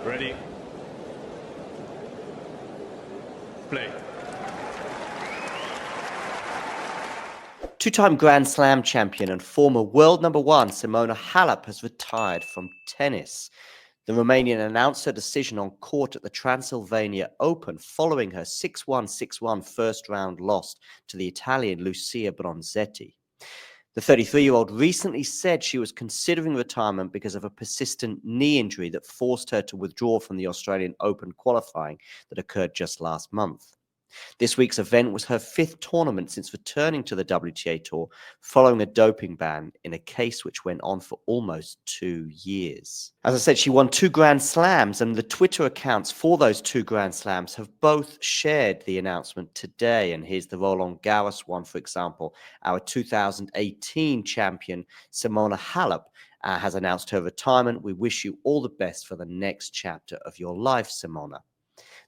Ready. Play. Two-time Grand Slam champion and former world number one Simona Halep has retired from tennis. The Romanian announced her decision on court at the Transylvania Open following her 6-1, 6-1 first-round loss to the Italian Lucia Bronzetti. The 33-year-old recently said she was considering retirement because of a persistent knee injury that forced her to withdraw from the Australian Open qualifying that occurred just last month. This week's event was her fifth tournament since returning to the WTA Tour following a doping ban in a case which went on for almost 2 years. As I said, she won 2 Grand Slams, and the Twitter accounts for those 2 Grand Slams have both shared the announcement today. And here's the Roland Garros one, for example. Our 2018 champion, Simona Halep, has announced her retirement. We wish you all the best for the next chapter of your life, Simona.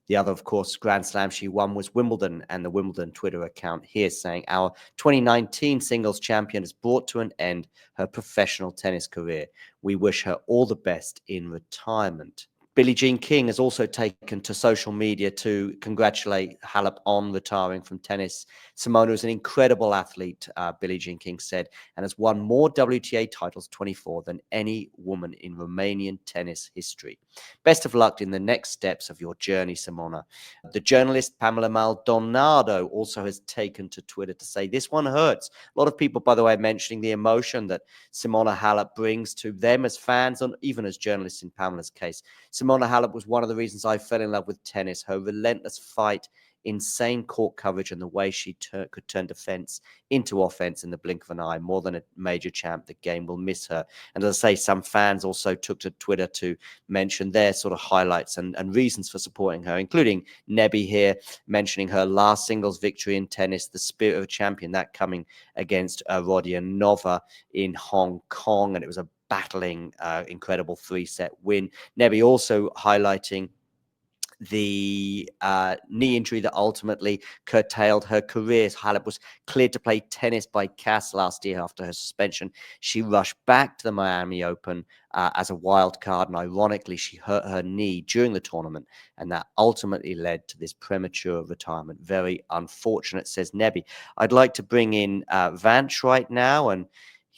The other, of course, Grand Slam she won was Wimbledon, and the Wimbledon Twitter account here saying our 2019 singles champion has brought to an end her professional tennis career. We wish her all the best in retirement. Billie Jean King has also taken to social media to congratulate Halep on retiring from tennis. Simona is an incredible athlete, Billie Jean King said, and has won more WTA titles, 24, than any woman in Romanian tennis history. Best of luck in the next steps of your journey, Simona. The journalist Pamela Maldonado also has taken to Twitter to say, this one hurts. A lot of people, by the way, mentioning the emotion that Simona Halep brings to them as fans and even as journalists in Pamela's case. Simona Halep was one of the reasons I fell in love with tennis. Her relentless fight, insane court coverage, and the way she could turn defense into offense in the blink of an eye. More than a major champ, the game will miss her. And as I say, some fans also took to Twitter to mention their sort of highlights and reasons for supporting her, including Nebby here, mentioning her last singles victory in tennis, the spirit of a champion, that coming against Rodionova in Hong Kong. And it was a battling, incredible 3-set win. Nebby also highlighting the knee injury that ultimately curtailed her career. Halep was cleared to play tennis by CAS last year after her suspension. She rushed back to the Miami Open as a wild card, and ironically, she hurt her knee during the tournament, and that ultimately led to this premature retirement. Very unfortunate, says Nebby. I'd like to bring in Vanch right now and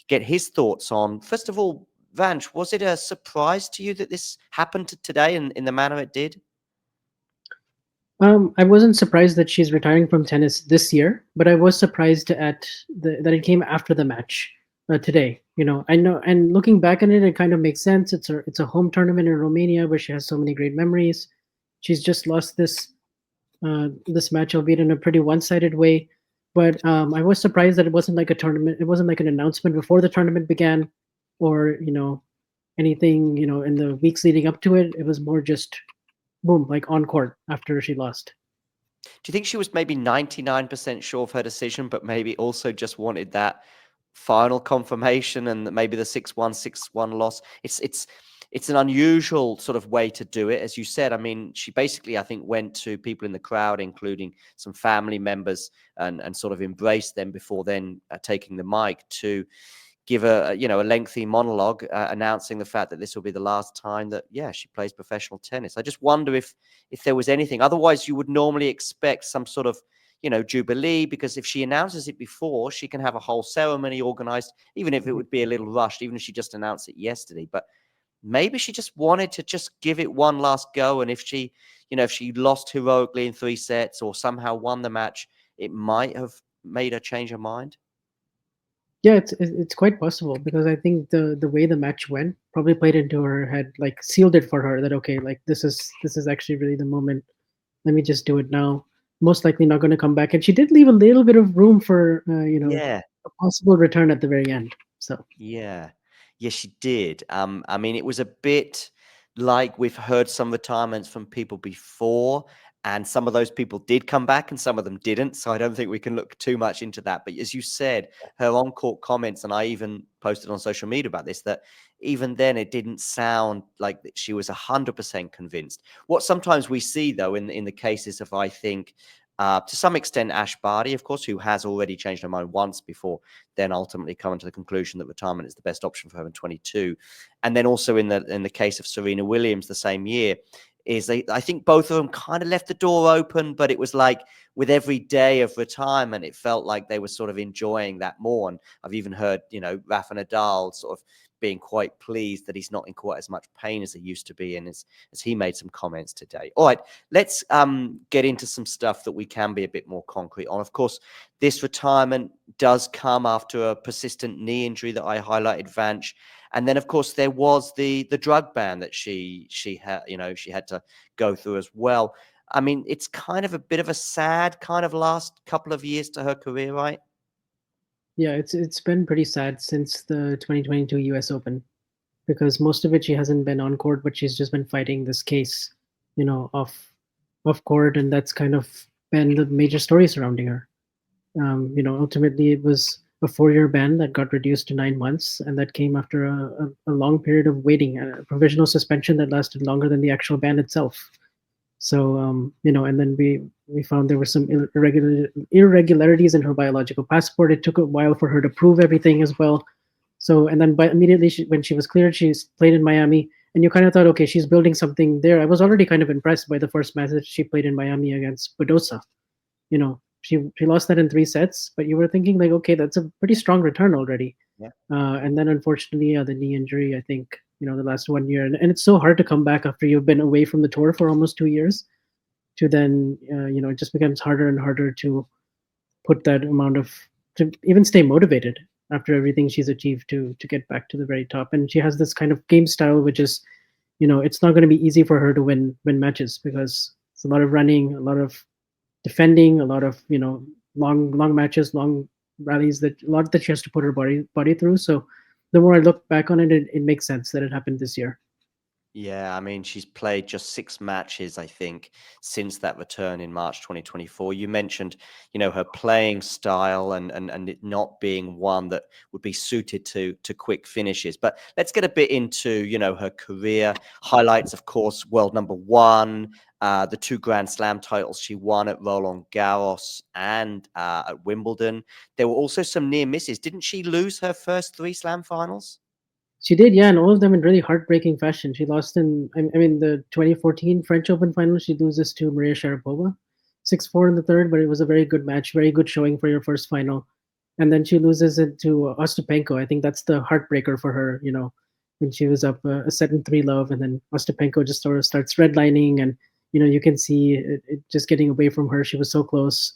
get his thoughts on, first of all, Vanch, was it a surprise to you that this happened today in the manner it did? I wasn't surprised that she's retiring from tennis this year, but I was surprised that it came after the match today. I know, and looking back on it, it kind of makes sense. It's a home tournament in Romania where she has so many great memories. She's just lost this match, albeit in a pretty one-sided way. But I was surprised that it wasn't like a tournament. It wasn't like an announcement before the tournament began, or anything in the weeks leading up to it. It was more just boom, like on court after she lost. Do you think she was maybe 99% sure of her decision, but maybe also just wanted that final confirmation, and that maybe the 6-1, 6-1 loss? It's an unusual sort of way to do it. As you said, I mean, she basically, I think, went to people in the crowd, including some family members, and sort of embraced them before then taking the mic to give a lengthy monologue announcing the fact that this will be the last time that she plays professional tennis. I just wonder if there was anything. Otherwise, you would normally expect some sort of jubilee, because if she announces it before, she can have a whole ceremony organized, even if it would be a little rushed, even if she just announced it yesterday. But maybe she just wanted to just give it one last go, and if she lost heroically in 3 sets or somehow won the match, it might have made her change her mind. Yeah, it's quite possible, because I think the way the match went probably played into her head, like sealed it for her that okay, like this is actually really the moment. Let me just do it now. Most likely not going to come back, and she did leave a little bit of room for Yeah. a possible return at the very end. So Yeah. Yes, she did. I mean, it was a bit like we've heard some retirements from people before, and some of those people did come back and some of them didn't. So I don't think we can look too much into that. But as you said, her on-court comments, and I even posted on social media about this, that even then it didn't sound like she was 100% convinced. What sometimes we see, though, in the cases of, I think, To some extent, Ash Barty, of course, who has already changed her mind once before, then ultimately coming to the conclusion that retirement is the best option for her in 22. And then also in the case of Serena Williams the same year, I think both of them kind of left the door open, but it was like with every day of retirement, it felt like they were sort of enjoying that more. And I've even heard, Rafa Nadal sort of being quite pleased that he's not in quite as much pain as he used to be, and as he made some comments today. All right, let's get into some stuff that we can be a bit more concrete on. Of course, this retirement does come after a persistent knee injury that I highlighted, Vanch. And then, of course, there was the drug ban that she had, she had to go through as well. I mean, it's kind of a bit of a sad kind of last couple of years to her career, right? Yeah, it's been pretty sad since the 2022 US Open, because most of it she hasn't been on court, but she's just been fighting this case, off court, and that's kind of been the major story surrounding her. Ultimately it was a 4-year ban that got reduced to 9 months, and that came after a long period of waiting, a provisional suspension that lasted longer than the actual ban itself. So, and then we found there were some irregularities in her biological passport. It took a while for her to prove everything as well. So, and then immediately when she was cleared, she's played in Miami, and you kind of thought, okay, she's building something there. I was already kind of impressed by the first match that she played in Miami against Badosa. She lost that in 3 sets, but you were thinking like, okay, that's a pretty strong return already. Yeah. And then unfortunately, the knee injury, I think, the last 1 year, and it's so hard to come back after you've been away from the tour for almost 2 years. To then, it just becomes harder and harder to put that amount of to even stay motivated after everything she's achieved to get back to the very top. And she has this kind of game style, which is, it's not going to be easy for her to win matches, because it's a lot of running, a lot of defending, a lot of long matches, long rallies, that a lot that she has to put her body through. So the more I look back on it, it makes sense that it happened this year. Yeah, I mean, she's played just 6 matches, I think, since that return in March 2024. You mentioned, her playing style and it not being one that would be suited to quick finishes. But let's get a bit into, her career highlights. Of course, world number 1, the 2 Grand Slam titles she won at Roland Garros and at Wimbledon. There were also some near misses. Didn't she lose her first 3 Slam finals? She did, yeah, and all of them in really heartbreaking fashion. She lost I mean, the 2014 French Open final. She loses to Maria Sharapova, 6-4 in the third, but it was a very good match, very good showing for your first final. And then she loses it to Ostapenko. I think that's the heartbreaker for her, when she was up a set in 3 love, and then Ostapenko just sort of starts redlining, and you can see it just getting away from her. She was so close.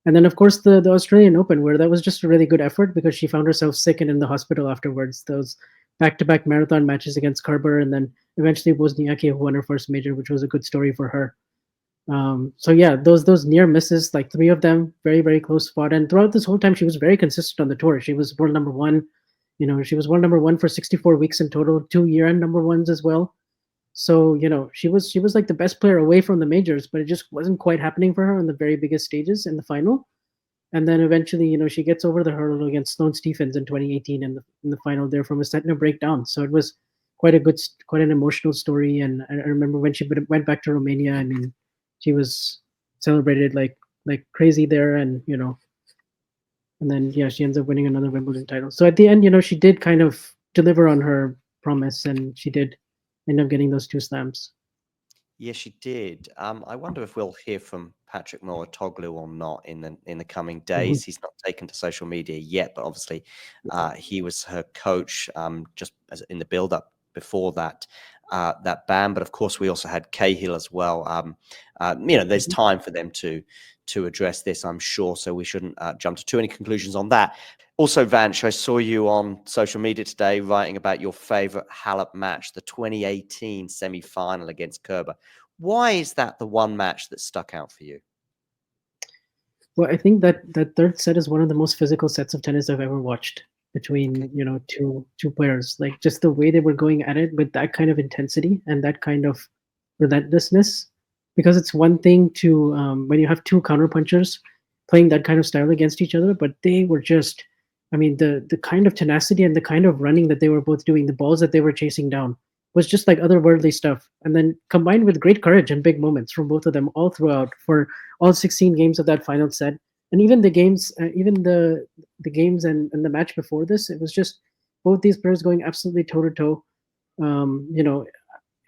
And then, of course, the Australian Open, where that was just a really good effort, because she found herself sick and in the hospital afterwards. Those back-to-back marathon matches against Kerber, and then eventually Wozniacki, who won her first major, which was a good story for her. So yeah, those near misses, like 3 of them, very, very close fought. And throughout this whole time, she was very consistent on the tour. She was world number 1. She was world number 1 for 64 weeks in total, 2 year-end number 1s as well. So she was like the best player away from the majors, but it just wasn't quite happening for her on the very biggest stages in the final. And then eventually, she gets over the hurdle against Sloane Stephens in 2018 in the final there from a set and a breakdown. So it was quite an emotional story. And I remember when she went back to Romania, I mean, she was celebrated like crazy there, and and then yeah, she ends up winning another Wimbledon title. So at the end, she did kind of deliver on her promise, and she did end up getting those 2 slams. Yes, she did. I wonder if we'll hear from Patrick Mouratoglou or not in the coming days. He's not taken to social media yet, but obviously he was her coach just as in the build-up before that ban. But of course, we also had Cahill as well. There's time for them to address this, I'm sure. So we shouldn't jump to too many conclusions on that. Also, Vanch, I saw you on social media today writing about your favorite Halep match, the 2018 semi-final against Kerber. Why is that the one match that stuck out for you? Well, I think that third set is one of the most physical sets of tennis I've ever watched between two players. Like, just the way they were going at it with that kind of intensity and that kind of relentlessness. Because it's one thing to when you have 2 counterpunchers playing that kind of style against each other, but they were just, I mean, the kind of tenacity and the kind of running that they were both doing, the balls that they were chasing down, was just like otherworldly stuff. And then combined with great courage and big moments from both of them all throughout for all 16 games of that final set. And even the games, even the games and the match before this, it was just both these players going absolutely toe to toe. You know,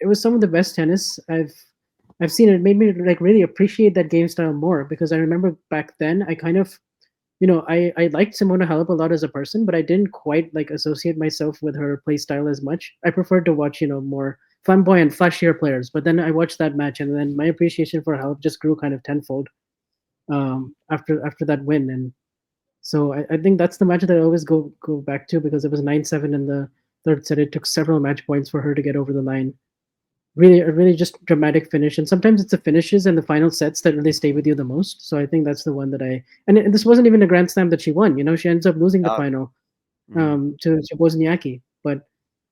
it was some of the best tennis I've seen. It made me like really appreciate that game style more because I remember back then I kind of I liked Simona Halep a lot as a person, but I didn't quite like associate myself with her play style as much. I preferred to watch more flamboyant, flashier players. But then I watched that match, and then my appreciation for Halep just grew kind of tenfold after that win. And so I think that's the match that I always go back to because it was 9-7 in the third set. It took several match points for her to get over the line. Really, a really just dramatic finish. And sometimes it's the finishes and the final sets that really stay with you the most. So I think that's the one that this wasn't even a Grand Slam that she won. She ends up losing the Oh, final mm. to Wozniacki. But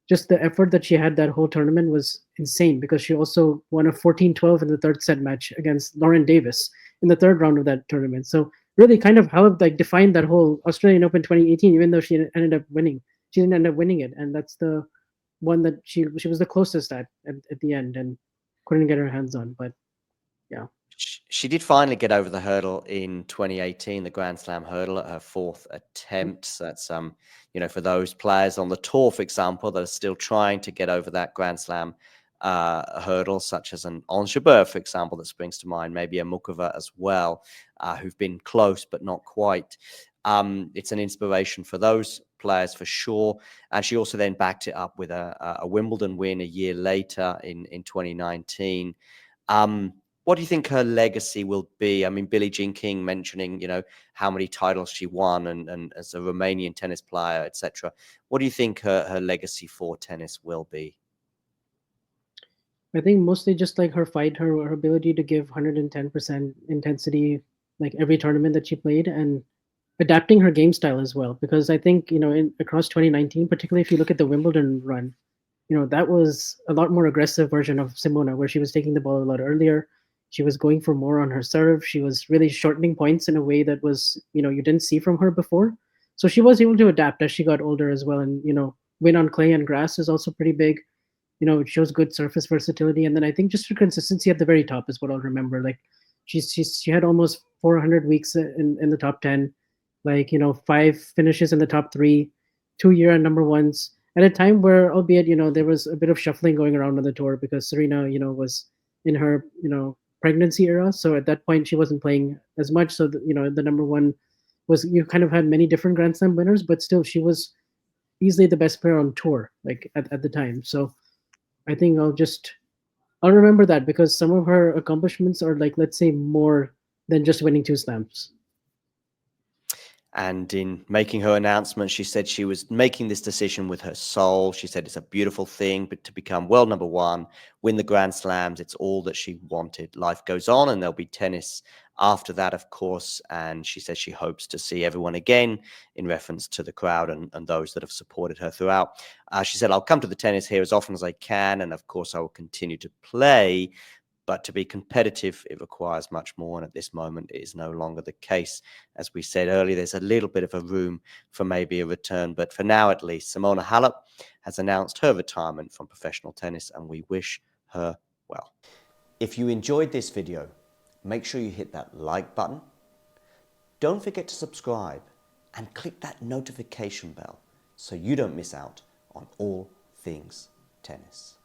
just the effort that she had that whole tournament was insane because she also won a 14-12 in the third set match against Lauren Davis in the third round of that tournament. So really kind of helped like define that whole Australian Open 2018, even though she ended up winning. She didn't end up winning it. And that's the one that she was the closest at the end and couldn't get her hands on. But yeah. She did finally get over the hurdle in 2018, the Grand Slam hurdle, at her fourth attempt. So that's for those players on the tour, for example, that are still trying to get over that Grand Slam hurdle, such as an Ons Jabeur, for example, that springs to mind, maybe a Mukova as well, who've been close but not quite. It's an inspiration for those players for sure. And she also then backed it up with a Wimbledon win a year later in 2019. What do you think her legacy will be? I mean, Billie Jean King mentioning, how many titles she won and as a Romanian tennis player, etc. What do you think her legacy for tennis will be? I think mostly just like her fight, her ability to give 110% intensity like every tournament that she played and adapting her game style as well. Because I think, in across 2019, particularly if you look at the Wimbledon run, that was a lot more aggressive version of Simona, where she was taking the ball a lot earlier. She was going for more on her serve. She was really shortening points in a way that was, you didn't see from her before. So she was able to adapt as she got older as well. And, win on clay and grass is also pretty big. It shows good surface versatility. And then I think just her consistency at the very top is what I'll remember. Like she had almost 400 weeks in the top 10, like, 5 finishes in the top three, 2 year number ones at a time where, albeit, there was a bit of shuffling going around on the tour because Serena, was in her, pregnancy era. So at that point, she wasn't playing as much. So, the number one was, you kind of had many different Grand Slam winners, but still she was easily the best player on tour, like at the time. So I think I'll remember that because some of her accomplishments are like, let's say, more than just winning 2 slams. And in making her announcement, she said she was making this decision with her soul. She said it's a beautiful thing, but to become world number one, win the Grand Slams, it's all that she wanted. Life goes on, and there'll be tennis after that, of course. And she says she hopes to see everyone again, in reference to the crowd and those that have supported her throughout. She said, I'll come to the tennis here as often as I can, and of course, I will continue to play. But to be competitive, it requires much more. And at this moment, it is no longer the case. As we said earlier, there's a little bit of a room for maybe a return. But for now, at least, Simona Halep has announced her retirement from professional tennis, and we wish her well. If you enjoyed this video, make sure you hit that like button. Don't forget to subscribe and click that notification bell so you don't miss out on all things tennis.